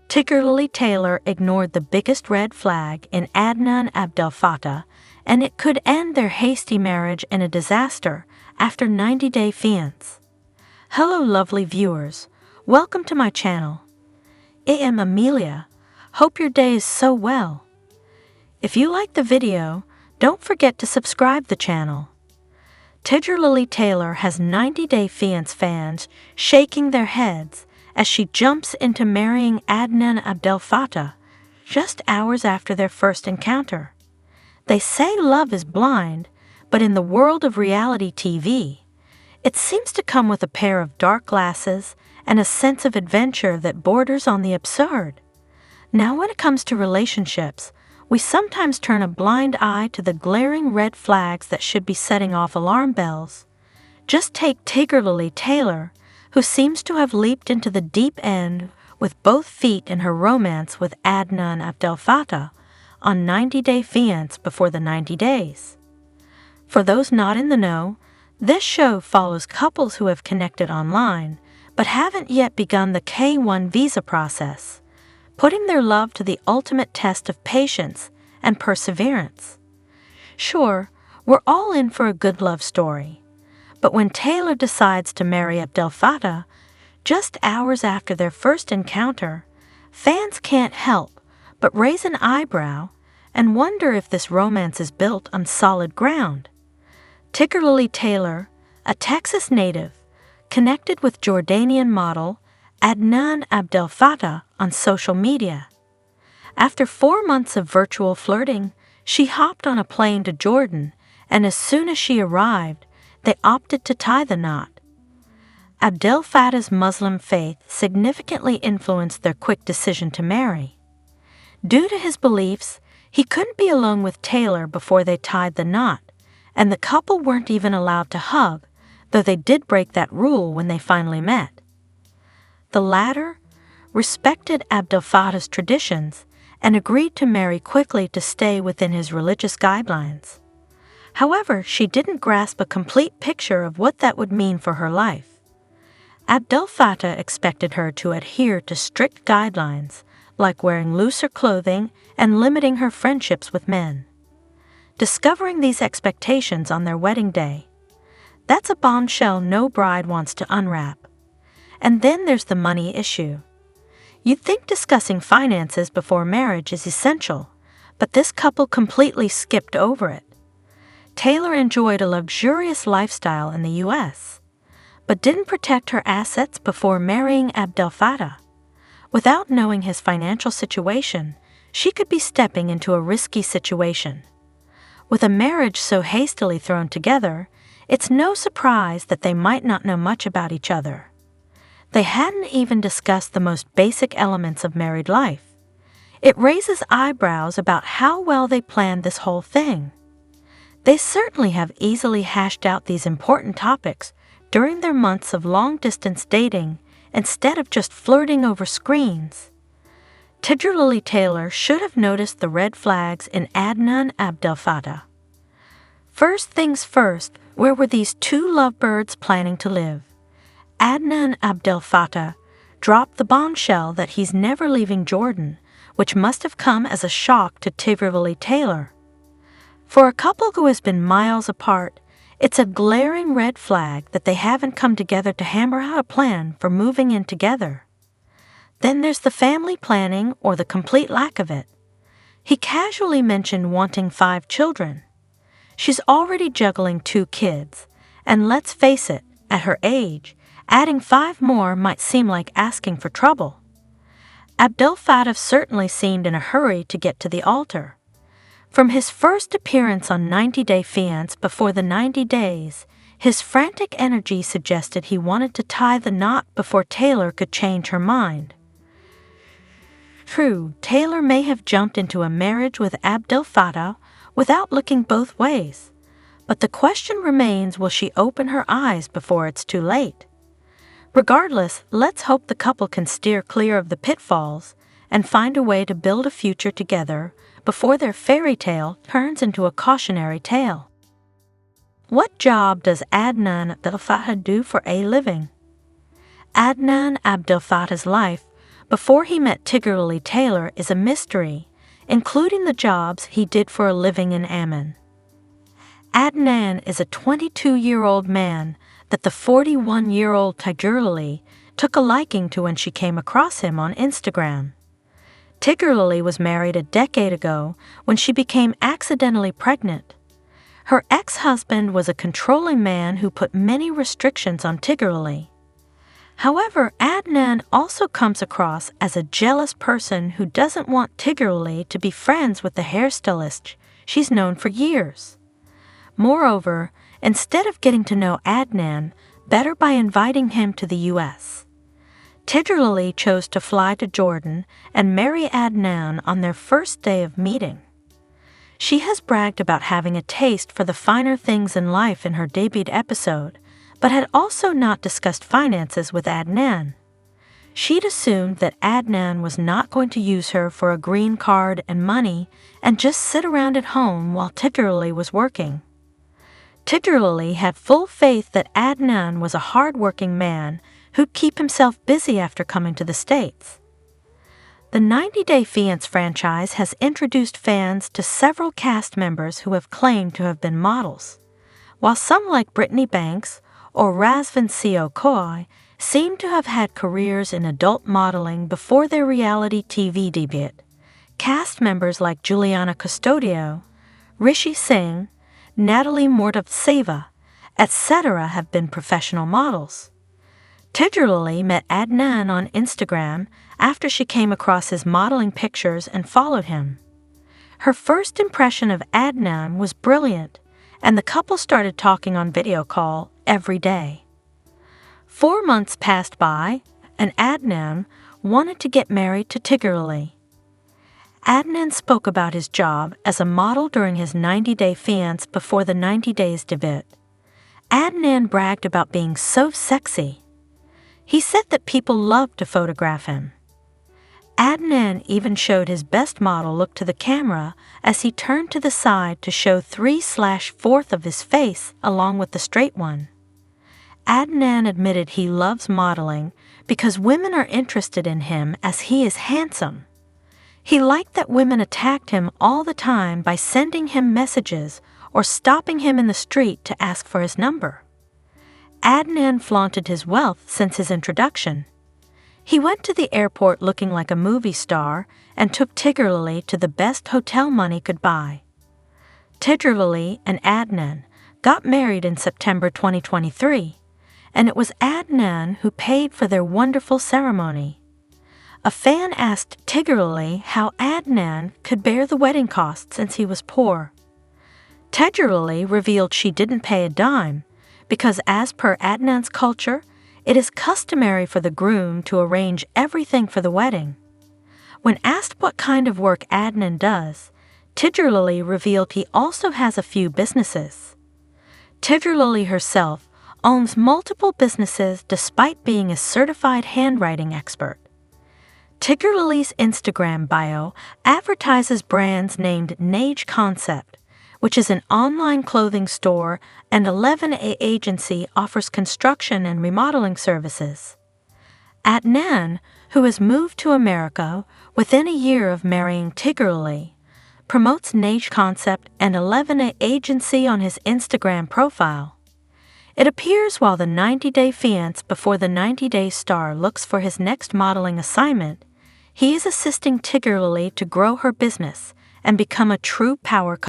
Tigerlily Taylor ignored the biggest red flag in Adnan Abdelfattah, and it could end their hasty marriage in a disaster after 90-day fiance. Hello lovely viewers, welcome to my channel. I am Amelia, hope your day is so well. If you like the video, don't forget to subscribe the channel. Tigerlily Taylor has 90-day fiance fans shaking their heads as she jumps into marrying Adnan Abdelfattah just hours after their first encounter. They say love is blind, but in the world of reality TV, it seems to come with a pair of dark glasses and a sense of adventure that borders on the absurd. Now, when it comes to relationships, we sometimes turn a blind eye to the glaring red flags that should be setting off alarm bells. Just take Tigerlily Taylor, who seems to have leaped into the deep end with both feet in her romance with Adnan Abdelfattah on 90-Day Fiance Before the 90 Days. For those not in the know, this show follows couples who have connected online but haven't yet begun the K-1 visa process, putting their love to the ultimate test of patience and perseverance. Sure, we're all in for a good love story, but when Taylor decides to marry Abdelfattah just hours after their first encounter, fans can't help but raise an eyebrow and wonder if this romance is built on solid ground. Tigerlily Taylor, a Texas native, connected with Jordanian model Adnan Abdelfattah on social media. After 4 months of virtual flirting, she hopped on a plane to Jordan, and as soon as she arrived, they opted to tie the knot. Abdelfattah's Muslim faith significantly influenced their quick decision to marry. Due to his beliefs, he couldn't be alone with Taylor before they tied the knot, and the couple weren't even allowed to hug, though they did break that rule when they finally met. The latter respected Abdelfattah's traditions and agreed to marry quickly to stay within his religious guidelines. However, she didn't grasp a complete picture of what that would mean for her life. Abdelfattah expected her to adhere to strict guidelines, like wearing looser clothing and limiting her friendships with men. Discovering these expectations on their wedding day, that's a bombshell no bride wants to unwrap. And then there's the money issue. You'd think discussing finances before marriage is essential, but this couple completely skipped over it. Taylor enjoyed a luxurious lifestyle in the U.S., but didn't protect her assets before marrying Abdelfattah. Without knowing his financial situation, she could be stepping into a risky situation. With a marriage so hastily thrown together, it's no surprise that they might not know much about each other. They hadn't even discussed the most basic elements of married life. It raises eyebrows about how well they planned this whole thing. They certainly have easily hashed out these important topics during their months of long-distance dating instead of just flirting over screens. Tigerlily Taylor should have noticed the red flags in Adnan Abdelfattah. First things first, where were these two lovebirds planning to live? Adnan Abdelfattah dropped the bombshell that he's never leaving Jordan, which must have come as a shock to Tigerlily Taylor. For a couple who has been miles apart, it's a glaring red flag that they haven't come together to hammer out a plan for moving in together. Then there's the family planning or the complete lack of it. He casually mentioned wanting 5 children. She's already juggling 2 kids, and let's face it, at her age, adding 5 more might seem like asking for trouble. Abdelfattah certainly seemed in a hurry to get to the altar. From his first appearance on 90-Day Fiance Before the 90 Days, his frantic energy suggested he wanted to tie the knot before Taylor could change her mind. True, Taylor may have jumped into a marriage with Abdelfattah without looking both ways, but the question remains, will she open her eyes before it's too late? Regardless, let's hope the couple can steer clear of the pitfalls and find a way to build a future together before their fairy tale turns into a cautionary tale. What job does Adnan Abdelfattah do for a living? Adnan Abdelfattah's life before he met Tigerlily Taylor is a mystery, including the jobs he did for a living in Amman. Adnan is a 22-year-old man that the 41-year-old Tigerlily took a liking to when she came across him on Instagram. Tigerlily was married a decade ago when she became accidentally pregnant. Her ex-husband was a controlling man who put many restrictions on Tigerlily. However, Adnan also comes across as a jealous person who doesn't want Tigerlily to be friends with the hairstylist she's known for years. Moreover, instead of getting to know Adnan better by inviting him to the U.S., Tigerlily chose to fly to Jordan and marry Adnan on their first day of meeting. She has bragged about having a taste for the finer things in life in her debuted episode, but had also not discussed finances with Adnan. She'd assumed that Adnan was not going to use her for a green card and money and just sit around at home while Tigerlily was working. Tigerlily had full faith that Adnan was a hard-working man who'd keep himself busy after coming to the States. The 90 Day Fiance franchise has introduced fans to several cast members who have claimed to have been models, while some like Brittany Banks or Razvan Koi seem to have had careers in adult modeling before their reality TV debut. Cast members like Juliana Custodio, Rishi Singh, Natalie Mortavtseva, etc. have been professional models. Tigerlily met Adnan on Instagram after she came across his modeling pictures and followed him. Her first impression of Adnan was brilliant, and the couple started talking on video call every day. 4 months passed by, and Adnan wanted to get married to Tigerlily. Adnan spoke about his job as a model during his 90 Day Fiance Before the 90 Days debut. Adnan bragged about being so sexy. He said that people loved to photograph him. Adnan even showed his best model look to the camera as he turned to the side to show 3/4 of his face along with the straight one. Adnan admitted he loves modeling because women are interested in him as he is handsome. He liked that women attacked him all the time by sending him messages or stopping him in the street to ask for his number. Adnan flaunted his wealth since his introduction. He went to the airport looking like a movie star and took Tigerlily to the best hotel money could buy. Tigerlily and Adnan got married in September 2023, and it was Adnan who paid for their wonderful ceremony. A fan asked Tigerlily how Adnan could bear the wedding costs since he was poor. Tigerlily revealed she didn't pay a dime, because as per Adnan's culture, it is customary for the groom to arrange everything for the wedding. When asked what kind of work Adnan does, Tigerlily revealed he also has a few businesses. Tigerlily herself owns multiple businesses despite being a certified handwriting expert. Tigerlily's Instagram bio advertises brands named Nage Concept, which is an online clothing store, and 11A Agency offers construction and remodeling services. Adnan, who has moved to America within a year of marrying Tigerlily, promotes Nage Concept and 11A Agency on his Instagram profile. It appears while the 90 Day Fiance Before the 90 Day star looks for his next modeling assignment, he is assisting Tigerlily to grow her business and become a true power couple.